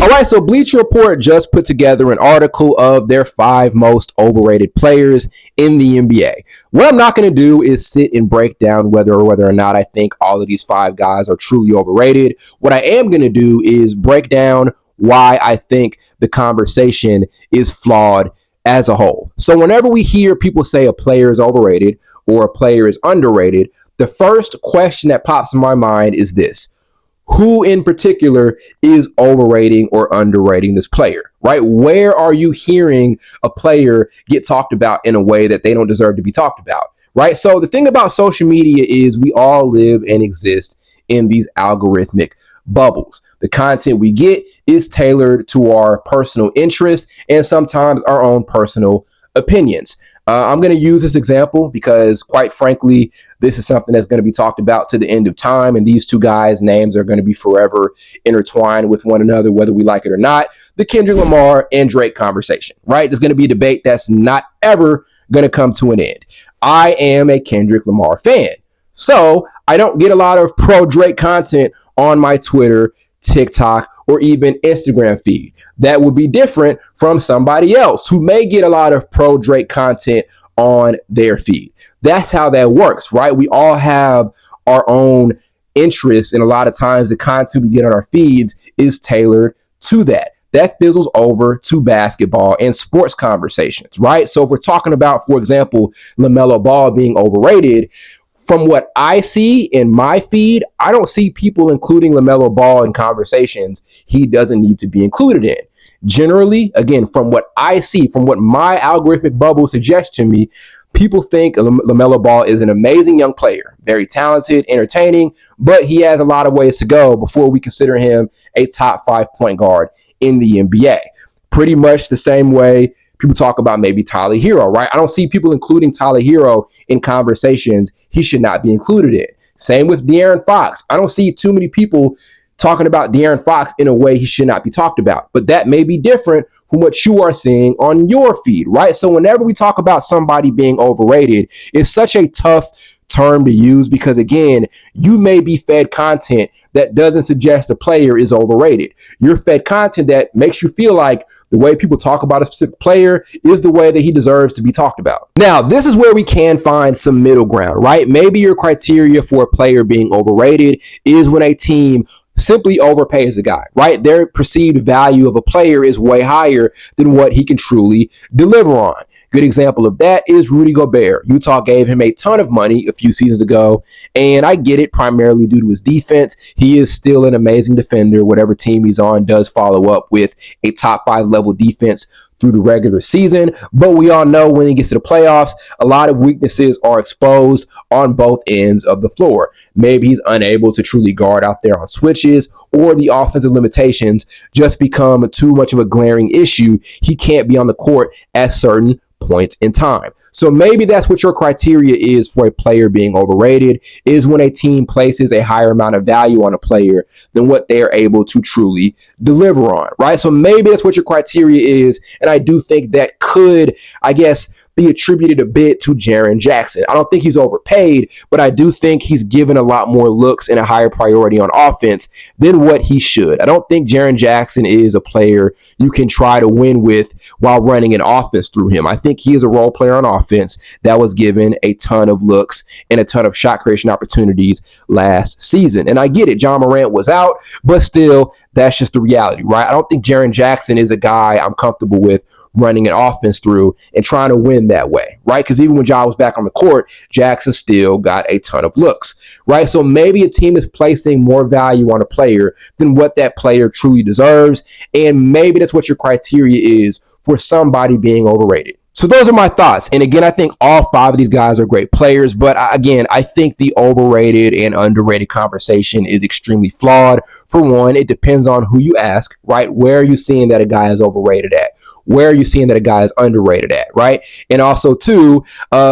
All right, so Bleacher Report just put together an article of their 5 most overrated players in the NBA. What I'm not going to do is sit and break down whether or not I think all of these 5 guys are truly overrated. What I am going to do is break down why I think the conversation is flawed as a whole. So whenever we hear people say a player is overrated or a player is underrated, the first question that pops in my mind is this: who in particular is overrating or underrating this player, right? Where are you hearing a player get talked about in a way that they don't deserve to be talked about, right? So the thing about social media is we all live and exist in these algorithmic bubbles. The content we get is tailored to our personal interest and sometimes our own personal opinions. I'm going to use this example because, quite frankly, this is something that's going to be talked about to the end of time, and these 2 guys' names are going to be forever intertwined with one another, whether we like it or not. The Kendrick Lamar and Drake conversation, right? There's going to be a debate that's not ever going to come to an end. I am a Kendrick Lamar fan, so I don't get a lot of pro-Drake content on my Twitter, TikTok, or even Instagram feed. That would be different from somebody else who may get a lot of pro-Drake content on their feed. That's how that works, right? We all have our own interests, and a lot of times the content we get on our feeds is tailored to that. That fizzles over to basketball and sports conversations, right? So if we're talking about, for example, Lamelo Ball being overrated, from what I see in my feed, I don't see people including Lamelo Ball in conversations he doesn't need to be included in. Generally, again, from what I see, from what my algorithmic bubble suggests to me, people think Lamelo Ball is an amazing young player, very talented, entertaining, but he has a lot of ways to go before we consider him a top 5 point guard in the NBA. Pretty much the same way people talk about maybe Tyler Hero, right? I don't see people including Tyler Hero in conversations he should not be included in. Same with De'Aaron Fox. I don't see too many people talking about De'Aaron Fox in a way he should not be talked about. But that may be different from what you are seeing on your feed, right? So whenever we talk about somebody being overrated, it's such a tough term to use because, again, you may be fed content that doesn't suggest a player is overrated. You're fed content that makes you feel like the way people talk about a specific player is the way that he deserves to be talked about. Now, this is where we can find some middle ground, right? Maybe your criteria for a player being overrated is when a team simply overpays the guy, right? Their perceived value of a player is way higher than what he can truly deliver on. Good example of that is Rudy Gobert. Utah gave him a ton of money a few seasons ago, and I get it primarily due to his defense. He is still an amazing defender. Whatever team he's on does follow up with a top 5 level defense through the regular season, but we all know when he gets to the playoffs, a lot of weaknesses are exposed on both ends of the floor. Maybe he's unable to truly guard out there on switches, or the offensive limitations just become too much of a glaring issue. He can't be on the court at certain points in time. So maybe that's what your criteria is for a player being overrated, is when a team places a higher amount of value on a player than what they are able to truly deliver on, right? So maybe that's what your criteria is. And I do think that could, I guess, be attributed a bit to Jaren Jackson. I don't think he's overpaid, but I do think he's given a lot more looks and a higher priority on offense than what he should. I don't think Jaren Jackson is a player you can try to win with while running an offense through him. I think he is a role player on offense that was given a ton of looks and a ton of shot creation opportunities last season. And I get it, John Morant was out, but still, that's just the reality, right? I don't think Jaren Jackson is a guy I'm comfortable with running an offense through and trying to win that way, right? Because even when Ja was back on the court, Jackson still got a ton of looks, right? So maybe a team is placing more value on a player than what that player truly deserves, and maybe that's what your criteria is for somebody being overrated. So those are my thoughts. And again, I think all 5 of these guys are great players. But again, I think the overrated and underrated conversation is extremely flawed. For one, it depends on who you ask, right? Where are you seeing that a guy is overrated at? Where are you seeing that a guy is underrated at, right? And also, two,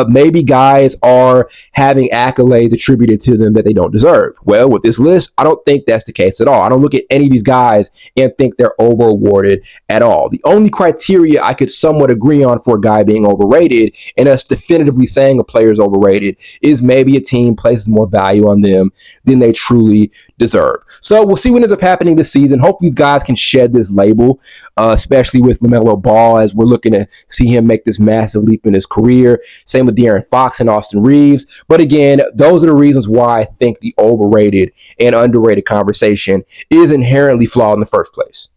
maybe guys are having accolades attributed to them that they don't deserve. Well, with this list, I don't think that's the case at all. I don't look at any of these guys and think they're over awarded at all. The only criteria I could somewhat agree on for a guy guy being overrated and us definitively saying a player is overrated is maybe a team places more value on them than they truly deserve. So we'll see what ends up happening this season. Hope these guys can shed this label, especially with Lamelo Ball, as we're looking to see him make this massive leap in his career. Same with De'Aaron Fox and Austin Reeves. But again, those are the reasons why I think the overrated and underrated conversation is inherently flawed in the first place.